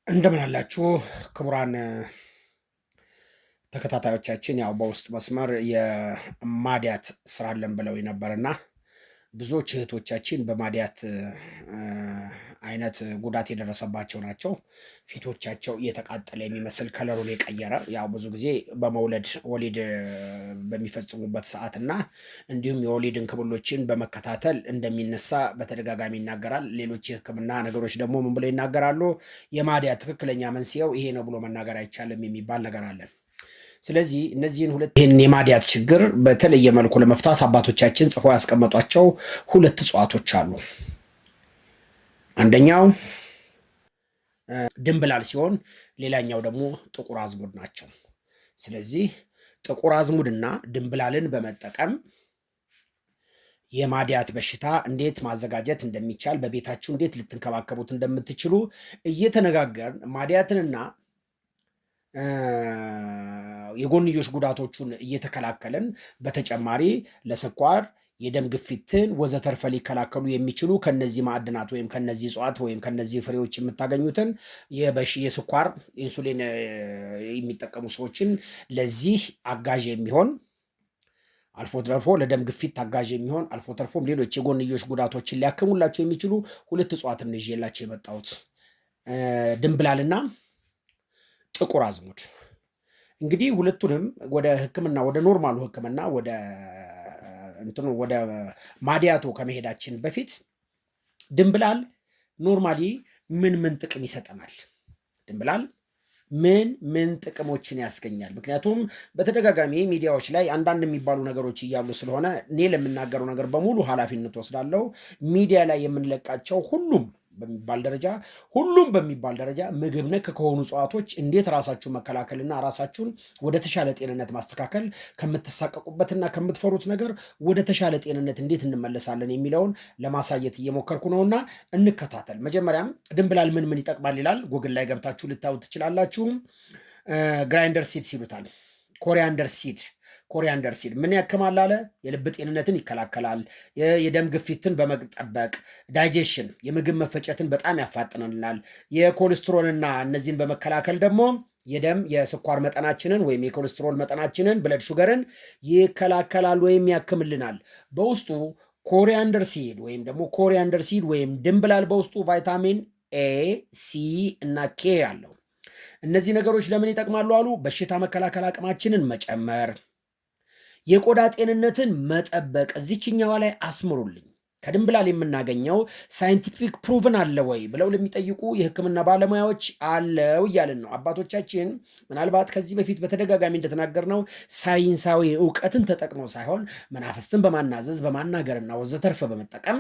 እንደምን አላችሁ ክቡራን ተከታታዮቻችን። ያው በውስጥ መስመር የማዲያት ስራ አለን ብለው ነበርና ብዙዎች እህቶቻችን በማዲያት አይነት ጉዳት የደረሰባቸው ናቸው። ፊቶቻቸው እየተቃጠለ የሚመስል ከለሩን የቀየረ ያው ብዙ ጊዜ በመውለድ ወሊድ በሚፈጽሙበት ሰዓት እና እንዲሁም የወሊድ እንክብሎችን በመከታተል እንደሚነሳ በተደጋጋሚ ይናገራል። ሌሎች የሕክምና ነገሮች ደግሞ ምን ብለው ይናገራሉ? የማዲያት ትክክለኛ መንስኤው ይሄ ነው ብሎ መናገር አይቻልም የሚባል ነገር አለ። ስለዚህ እነዚህን ይህን የማዲያት ችግር በተለየ መልኩ ለመፍታት አባቶቻችን ጽፎ ያስቀመጧቸው ሁለት እጽዋቶች አሉ። አንደኛው ድንብላል ሲሆን ሌላኛው ደግሞ ጥቁር አዝሙድ ናቸው። ስለዚህ ጥቁር አዝሙድና ድንብላልን በመጠቀም የማዲያት በሽታ እንዴት ማዘጋጀት እንደሚቻል በቤታችሁ እንዴት ልትንከባከቡት እንደምትችሉ እየተነጋገርን ማዲያትንና የጎንዮሽ ጉዳቶቹን እየተከላከልን በተጨማሪ ለስኳር፣ የደም ግፊትን ወዘተርፈ ሊከላከሉ የሚችሉ ከነዚህ ማዕድናት ወይም ከነዚህ እጽዋት ወይም ከነዚህ ፍሬዎች የምታገኙትን የስኳር ኢንሱሊን የሚጠቀሙ ሰዎችን ለዚህ አጋዥ የሚሆን አልፎ ተርፎ ለደም ግፊት አጋዥ የሚሆን አልፎ ተርፎም ሌሎች የጎንዮሽ ጉዳቶችን ሊያክሙላቸው የሚችሉ ሁለት እጽዋትን ይዤላቸው የመጣሁት ድንብላልና ጥቁር አዝሙድ። እንግዲህ ሁለቱንም ወደ ሕክምና ወደ ኖርማሉ ሕክምና ወደ ማዲያቶ ከመሄዳችን በፊት ድንብላል ኖርማሊ ምን ጥቅም ይሰጠናል? ድንብላል ምን ጥቅሞችን ያስገኛል? ምክንያቱም በተደጋጋሚ ሚዲያዎች ላይ አንዳንድ የሚባሉ ነገሮች እያሉ ስለሆነ እኔ ለምናገረው ነገር በሙሉ ኃላፊነት ወስዳለሁ። ሚዲያ ላይ የምንለቃቸው ሁሉም በሚባል ደረጃ ምግብ ነክ ከሆኑ እጽዋቶች እንዴት ራሳችሁን መከላከልና ራሳችሁን ወደ ተሻለ ጤንነት ማስተካከል ከምትሳቀቁበትና ከምትፈሩት ነገር ወደ ተሻለ ጤንነት እንዴት እንመለሳለን የሚለውን ለማሳየት እየሞከርኩ ነውና እንከታተል። መጀመሪያም ድንብላል ምን ይጠቅማል ይላል። ጉግል ላይ ገብታችሁ ልታዩት ትችላላችሁ። ግራይንደር ሲድስ ይሉታል። ኮሪያንደር ሲድ ምን ያክማል አለ? የልብ ጤንነትን ይከላከላል። የደም ግፊትን በመጠበቅ ዳይጀሽን፣ የምግብ መፈጨትን በጣም ያፋጥናልናል። የኮሌስትሮልና እነዚህን በመከላከል ደግሞ የስኳር መጠናችንን ወይም የኮሌስትሮል መጠናችንን ብለድ ሹገርን ይከላከላል ወይም ያክምልናል። በውስጡ ኮሪያንደር ሲድ ወይም ድንብላል በውስጡ ቫይታሚን ኤ፣ ሲ እና ኬ አለው። እነዚህ ነገሮች ለምን ይጠቅማሉ አሉ? በሽታ መከላከል አቅማችንን መጨመር፣ የቆዳ ጤንነትን መጠበቅ። እዚችኛዋ ላይ አስምሩልኝ። ከድንብላል የምናገኘው ሳይንቲፊክ ፕሩቭን አለ ወይ ብለው ለሚጠይቁ የሕክምና ባለሙያዎች አለው እያልን ነው። አባቶቻችን ምናልባት ከዚህ በፊት በተደጋጋሚ እንደተናገርነው ሳይንሳዊ እውቀትን ተጠቅሞ ሳይሆን መናፍስትን በማናዘዝ በማናገርና ወዘተርፈ በመጠቀም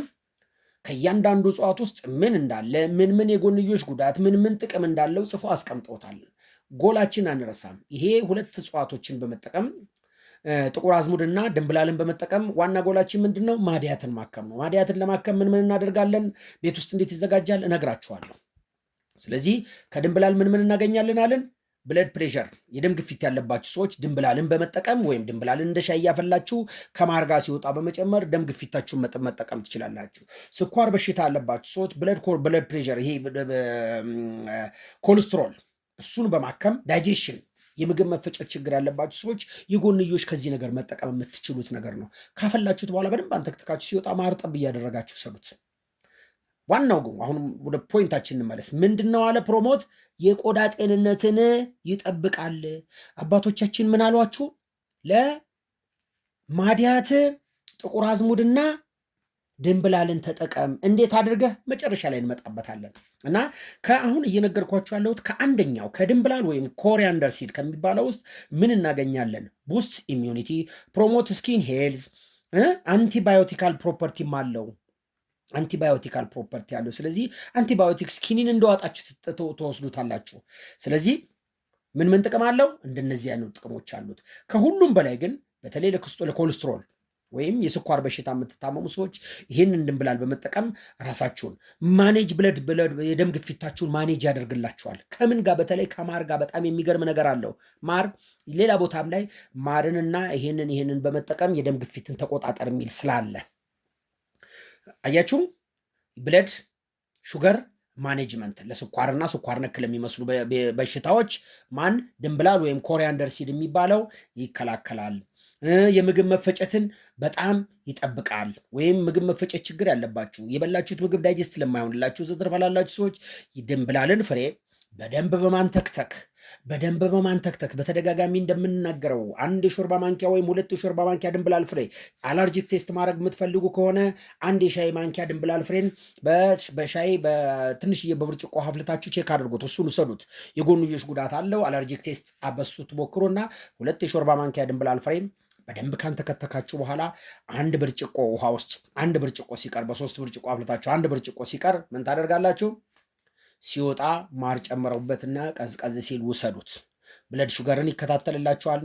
ከእያንዳንዱ እጽዋት ውስጥ ምን እንዳለ ምን የጎንዮሽ ጉዳት ምን ጥቅም እንዳለው ጽፎ አስቀምጠውታል። ጎላችን አንረሳም። ይሄ ሁለት እጽዋቶችን በመጠቀም ጥቁር አዝሙድና ድንብላልን በመጠቀም ዋና ጎላችን ምንድን ነው? ማዲያትን ማከም ነው። ማዲያትን ለማከም ምን እናደርጋለን? ቤት ውስጥ እንዴት ይዘጋጃል? እነግራችኋለሁ። ስለዚህ ከድንብላል ምን እናገኛለን አለን? ብለድ ፕሬሸር፣ የደም ግፊት ያለባችሁ ሰዎች ድንብላልን በመጠቀም ወይም ድንብላልን እንደ ሻይ እያፈላችሁ ከማር ጋር ሲወጣ በመጨመር ደም ግፊታችሁን መጠቀም ትችላላችሁ። ስኳር በሽታ ያለባችሁ ሰዎች ብለድ ፕሬሸር፣ ይሄ ኮሌስትሮል፣ እሱን በማከም ዳይጀሽን፣ የምግብ መፈጨት ችግር ያለባችሁ ሰዎች የጎንዮሽ ከዚህ ነገር መጠቀም የምትችሉት ነገር ነው። ካፈላችሁት በኋላ በደንብ አንተክትካችሁ ሲወጣ ማር ጠብ እያደረጋችሁ ሰሩት። ዋናው ግን አሁንም ወደ ፖይንታችን እንመለስ። ምንድነው አለ ፕሮሞት የቆዳ ጤንነትን ይጠብቃል። አባቶቻችን ምን አሏችሁ? ለማዲያት ጥቁር አዝሙድና ድንብላልን ተጠቀም። እንዴት አድርገህ? መጨረሻ ላይ እንመጣበታለን። እና ከአሁን እየነገርኳችሁ ያለሁት ከአንደኛው ከድንብላል ወይም ኮሪያንደር ሲድ ከሚባለው ውስጥ ምን እናገኛለን? ቡስት ኢሚዩኒቲ፣ ፕሮሞት ስኪን ሄልዝ፣ አንቲባዮቲካል ፕሮፐርቲም አለው። አንቲባዮቲካል ፕሮፐርቲ አለው። ስለዚህ አንቲባዮቲክ ስኪኒን እንደዋጣችሁ ተወስዱታላችሁ። ስለዚህ ምን ጥቅም አለው? እንደነዚህ አይነት ጥቅሞች አሉት። ከሁሉም በላይ ግን በተለይ ለኮሌስትሮል ወይም የስኳር በሽታ የምትታመሙ ሰዎች ይህንን ድንብላል በመጠቀም ራሳችሁን ማኔጅ የደም ግፊታችሁን ማኔጅ ያደርግላችኋል። ከምን ጋር? በተለይ ከማር ጋር በጣም የሚገርም ነገር አለው። ማር ሌላ ቦታም ላይ ማርንና ይህንን በመጠቀም የደም ግፊትን ተቆጣጠር የሚል ስላለ አያችሁም? ብለድ ሹገር ማኔጅመንት ለስኳርና ስኳር ነክ ለሚመስሉ በሽታዎች ማን ድንብላል ወይም ኮሪያንደር ሲድ የሚባለው ይከላከላል። የምግብ መፈጨትን በጣም ይጠብቃል። ወይም ምግብ መፈጨት ችግር ያለባችሁ የበላችሁት ምግብ ዳይጀስት ለማይሆንላችሁ ዘትርፈ ላላችሁ ሰዎች ድንብላልን ፍሬ በደንብ በማንተክተክ በተደጋጋሚ እንደምንናገረው 1 የሾርባ ማንኪያ ወይም 2 የሾርባ ማንኪያ ድንብላል ፍሬ አለርጂክ ቴስት ማድረግ የምትፈልጉ ከሆነ 1 የሻይ ማንኪያ ድንብላል ፍሬን በሻይ በትንሽዬ በብርጭቆ አፍልታችሁ ቼክ አድርጉት። እሱን ውሰዱት። የጎንዮሽ ጉዳት አለው። አለርጂክ ቴስት አበሱት ሞክሩና 2 የሾርባ ማንኪያ ድንብላል ፍሬን በደንብ ካንተከተካችሁ በኋላ 1 ብርጭቆ ውሃ ውስጥ 1 ብርጭቆ ሲቀር በ3 ብርጭቆ አፍልታችሁ 1 ብርጭቆ ሲቀር ምን ታደርጋላችሁ? ሲወጣ ማር ጨምረውበትና ቀዝቀዝ ሲል ውሰዱት። ብለድ ሹገርን ይከታተልላችኋል።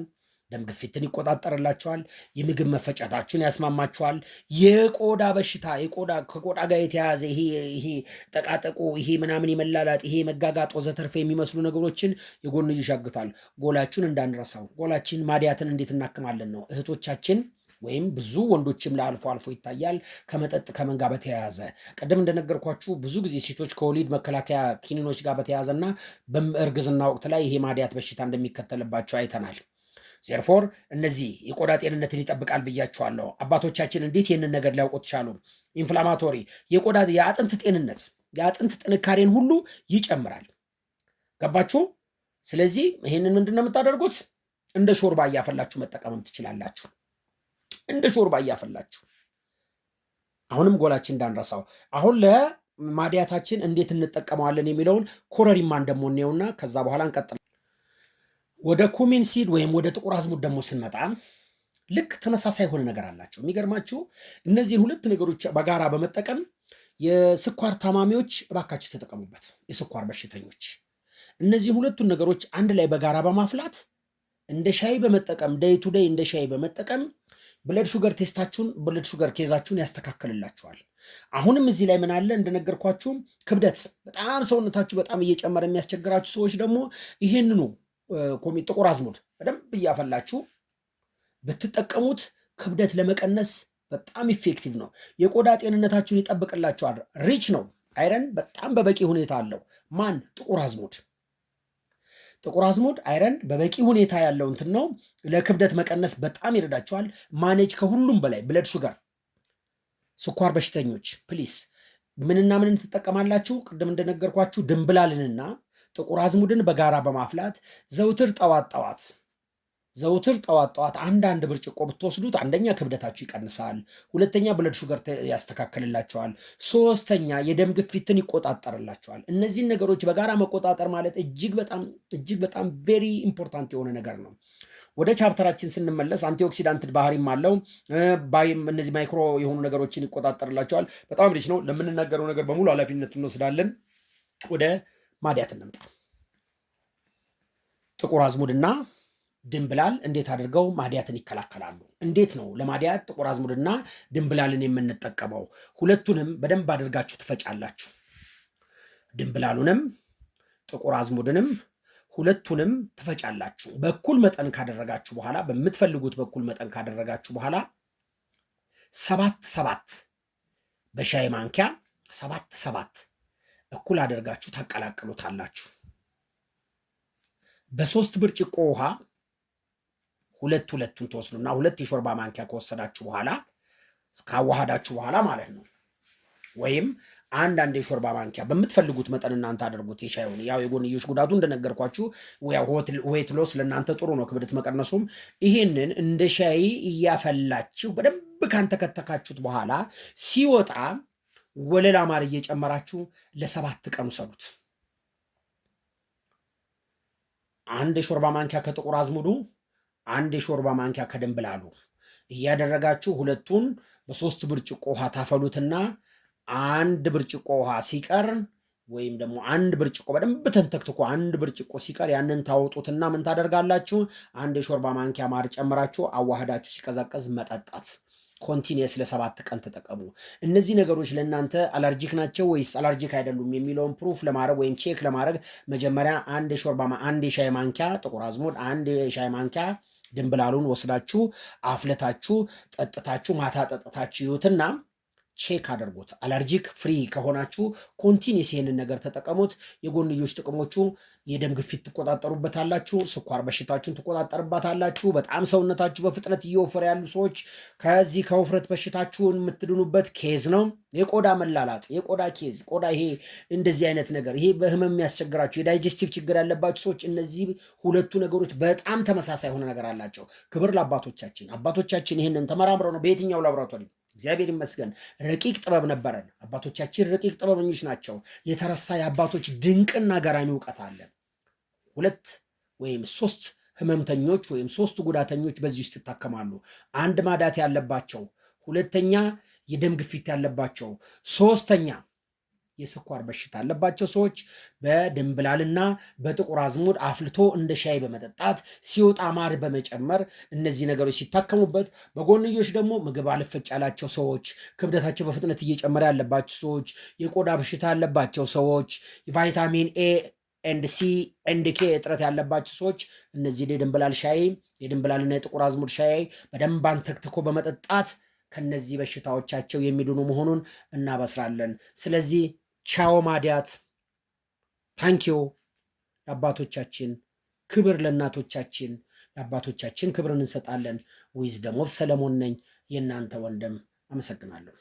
ደም ግፊትን ይቆጣጠርላችኋል። የምግብ መፈጨታችሁን ያስማማችኋል። የቆዳ በሽታ ከቆዳ ጋር የተያያዘ ይሄ ጠቃጠቆ ይሄ ምናምን የመላላጥ ይሄ መጋጋጥ ወዘተርፈ የሚመስሉ ነገሮችን የጎንዮሽ ይሻግታል። ጎላችሁን እንዳንረሳው። ጎላችን ማዲያትን እንዴት እናክማለን ነው እህቶቻችን ወይም ብዙ ወንዶችም ለአልፎ አልፎ ይታያል። ከመጠጥ ከመንጋ በተያያዘ ቅድም እንደነገርኳችሁ ብዙ ጊዜ ሴቶች ከወሊድ መከላከያ ኪኒኖች ጋር በተያያዘና በእርግዝና ወቅት ላይ ይሄ ማዲያት በሽታ እንደሚከተልባቸው አይተናል። ዜርፎር እነዚህ የቆዳ ጤንነትን ይጠብቃል ብያችኋለሁ። አባቶቻችን እንዴት ይህንን ነገር ሊያውቁት ቻሉ? ኢንፍላማቶሪ የቆዳ የአጥንት ጤንነት የአጥንት ጥንካሬን ሁሉ ይጨምራል። ገባችሁ? ስለዚህ ይህንን ምንድን ነው የምታደርጉት? እንደ ሾርባ እያፈላችሁ መጠቀምም ትችላላችሁ። እንደ ሾርባ እያፈላችሁ። አሁንም ጎላችን እንዳንረሳው። አሁን ለማዲያታችን እንዴት እንጠቀመዋለን የሚለውን ኮረሪማን ደግሞ እንየውና ከዛ በኋላ እንቀጥል። ወደ ኩሚን ሲድ ወይም ወደ ጥቁር አዝሙድ ደግሞ ስንመጣ ልክ ተመሳሳይ የሆነ ነገር አላቸው። የሚገርማችሁ እነዚህን ሁለት ነገሮች በጋራ በመጠቀም የስኳር ታማሚዎች እባካችሁ ተጠቀሙበት። የስኳር በሽተኞች እነዚህን ሁለቱን ነገሮች አንድ ላይ በጋራ በማፍላት እንደ ሻይ በመጠቀም ዴይ ቱ ዴይ እንደ ሻይ በመጠቀም ብለድ ሹገር ቴስታችሁን ብለድ ሹገር ኬዛችሁን ያስተካክልላችኋል። አሁንም እዚህ ላይ ምን አለ እንደነገርኳችሁ ክብደት በጣም ሰውነታችሁ በጣም እየጨመረ የሚያስቸግራችሁ ሰዎች ደግሞ ይሄንኑ ጥቁር አዝሙድ በደንብ እያፈላችሁ ብትጠቀሙት ክብደት ለመቀነስ በጣም ኢፌክቲቭ ነው። የቆዳ ጤንነታችሁን ይጠብቅላችኋል። ሪች ነው። አይረን በጣም በበቂ ሁኔታ አለው። ማን? ጥቁር አዝሙድ። ጥቁር አዝሙድ አይረን በበቂ ሁኔታ ያለው እንትን ነው። ለክብደት መቀነስ በጣም ይረዳቸዋል። ማኔጅ ከሁሉም በላይ ብለድ ሹገር ስኳር በሽተኞች ፕሊስ ምንና ምንን ትጠቀማላችሁ? ቅድም እንደነገርኳችሁ ድንብላልንና ጥቁር አዝሙድን በጋራ በማፍላት ዘውትር ጠዋት አንዳንድ ብርጭቆ ብትወስዱት አንደኛ ክብደታችሁ ይቀንሳል፣ ሁለተኛ ብለድ ሹገር ያስተካክልላቸዋል፣ ሶስተኛ የደም ግፊትን ይቆጣጠርላቸዋል። እነዚህን ነገሮች በጋራ መቆጣጠር ማለት እጅግ በጣም ቬሪ ኢምፖርታንት የሆነ ነገር ነው። ወደ ቻፕተራችን ስንመለስ አንቲኦክሲዳንት ባህሪም አለው። እነዚህ ማይክሮ የሆኑ ነገሮችን ይቆጣጠርላቸዋል። በጣም ሪች ነው። ለምንናገረው ነገር በሙሉ ኃላፊነት እንወስዳለን። ወደ ማዲያት እንምጣ። ጥቁር አዝሙድና ድንብላል እንዴት አድርገው ማዲያትን ይከላከላሉ? እንዴት ነው ለማዲያት ጥቁር አዝሙድና ድንብላልን የምንጠቀመው? ሁለቱንም በደንብ አድርጋችሁ ትፈጫላችሁ። ድንብላሉንም ጥቁር አዝሙድንም ሁለቱንም ትፈጫላችሁ። በኩል መጠን ካደረጋችሁ በኋላ በምትፈልጉት በኩል መጠን ካደረጋችሁ በኋላ 7 በሻይ ማንኪያ 7 እኩል አድርጋችሁ ታቀላቅሉታላችሁ። በ3 ብርጭቆ ውሃ ሁለቱን ተወስዱና 2 የሾርባ ማንኪያ ከወሰዳችሁ በኋላ ካዋሃዳችሁ በኋላ ማለት ነው። ወይም አንድ የሾርባ ማንኪያ በምትፈልጉት መጠን እናንተ አድርጉት። የሻዩን ያው የጎንዮሽ ጉዳቱ እንደነገርኳችሁ ዌት ሎስ ለእናንተ ጥሩ ነው፣ ክብደት መቀነሱም። ይሄንን እንደ ሻይ እያፈላችሁ በደንብ ካንተከተካችሁት በኋላ ሲወጣ ወለላ ማር እየጨመራችሁ ለ7 ቀን ውሰዱት። 1 የሾርባ ማንኪያ ከጥቁር አዝሙዱ 1 የሾርባ ማንኪያ ከድንብላሉ እያደረጋችሁ ሁለቱን በ3 ብርጭቆ ውሃ ታፈሉትና 1 ብርጭቆ ውሃ ሲቀር ወይም ደግሞ 1 ብርጭቆ በደንብ ተንተክትኮ 1 ብርጭቆ ሲቀር ያንን ታወጡትና ምን ታደርጋላችሁ? 1 የሾርባ ማንኪያ ማር ጨምራችሁ አዋህዳችሁ ሲቀዘቅዝ መጠጣት። ኮንቲኒየስ ለ7 ቀን ተጠቀሙ። እነዚህ ነገሮች ለእናንተ አለርጂክ ናቸው ወይስ አለርጂክ አይደሉም የሚለውን ፕሩፍ ለማድረግ ወይም ቼክ ለማድረግ መጀመሪያ 1 የሻይ ማንኪያ ጥቁር አዝሙድ 1 የሻይ ማንኪያ ድንብላሉን ወስዳችሁ አፍለታችሁ ጠጥታችሁ ማታ ጠጥታችሁ ይዩትና ቼክ አድርጉት። አለርጂክ ፍሪ ከሆናችሁ ኮንቲኒስ ይሄንን ነገር ተጠቀሙት። የጎንዮሽ ጥቅሞቹ የደም ግፊት ትቆጣጠሩበታላችሁ፣ ስኳር በሽታችሁን ትቆጣጠርባታላችሁ። በጣም ሰውነታችሁ በፍጥነት እየወፈረ ያሉ ሰዎች ከዚህ ከውፍረት በሽታችሁን የምትድኑበት ኬዝ ነው። የቆዳ መላላጥ፣ የቆዳ ኬዝ፣ ቆዳ ይሄ እንደዚህ አይነት ነገር ይሄ በህመም የሚያስቸግራችሁ የዳይጀስቲቭ ችግር ያለባችሁ ሰዎች እነዚህ ሁለቱ ነገሮች በጣም ተመሳሳይ የሆነ ነገር አላቸው። ክብር ለአባቶቻችን። አባቶቻችን ይህንን ተመራምረው ነው በየትኛው ላቦራቶሪ እግዚአብሔር ይመስገን ረቂቅ ጥበብ ነበረን። አባቶቻችን ረቂቅ ጥበበኞች ናቸው። የተረሳ የአባቶች ድንቅና ገራሚ እውቀት አለን። 2 ወይም 3 ህመምተኞች ወይም 3 ጉዳተኞች በዚህ ውስጥ ይታከማሉ። 1 ማዳት ያለባቸው፣ 2ኛ የደም ግፊት ያለባቸው፣ 3ኛ የስኳር በሽታ ያለባቸው ሰዎች በድንብላልና በጥቁር አዝሙድ አፍልቶ እንደ ሻይ በመጠጣት ሲወጣ ማር በመጨመር እነዚህ ነገሮች ሲታከሙበት፣ በጎንዮሽ ደግሞ ምግብ አልፈጭ ያላቸው ሰዎች፣ ክብደታቸው በፍጥነት እየጨመረ ያለባቸው ሰዎች፣ የቆዳ በሽታ ያለባቸው ሰዎች፣ የቫይታሚን ኤ ኤንድ ሲ ኤንድ ኬ እጥረት ያለባቸው ሰዎች እነዚህ የድንብላል ሻይ የድንብላልና የጥቁር አዝሙድ ሻይ በደንብ አንተክትኮ በመጠጣት ከነዚህ በሽታዎቻቸው የሚድኑ መሆኑን እናበስራለን። ስለዚህ ቻው ማዲያት። ታንኪዮ ለአባቶቻችን፣ ክብር ለእናቶቻችን፣ ለአባቶቻችን ክብርን እንሰጣለን። ዊዝደም ኦፍ ሰለሞን ነኝ፣ የእናንተ ወንድም። አመሰግናለሁ።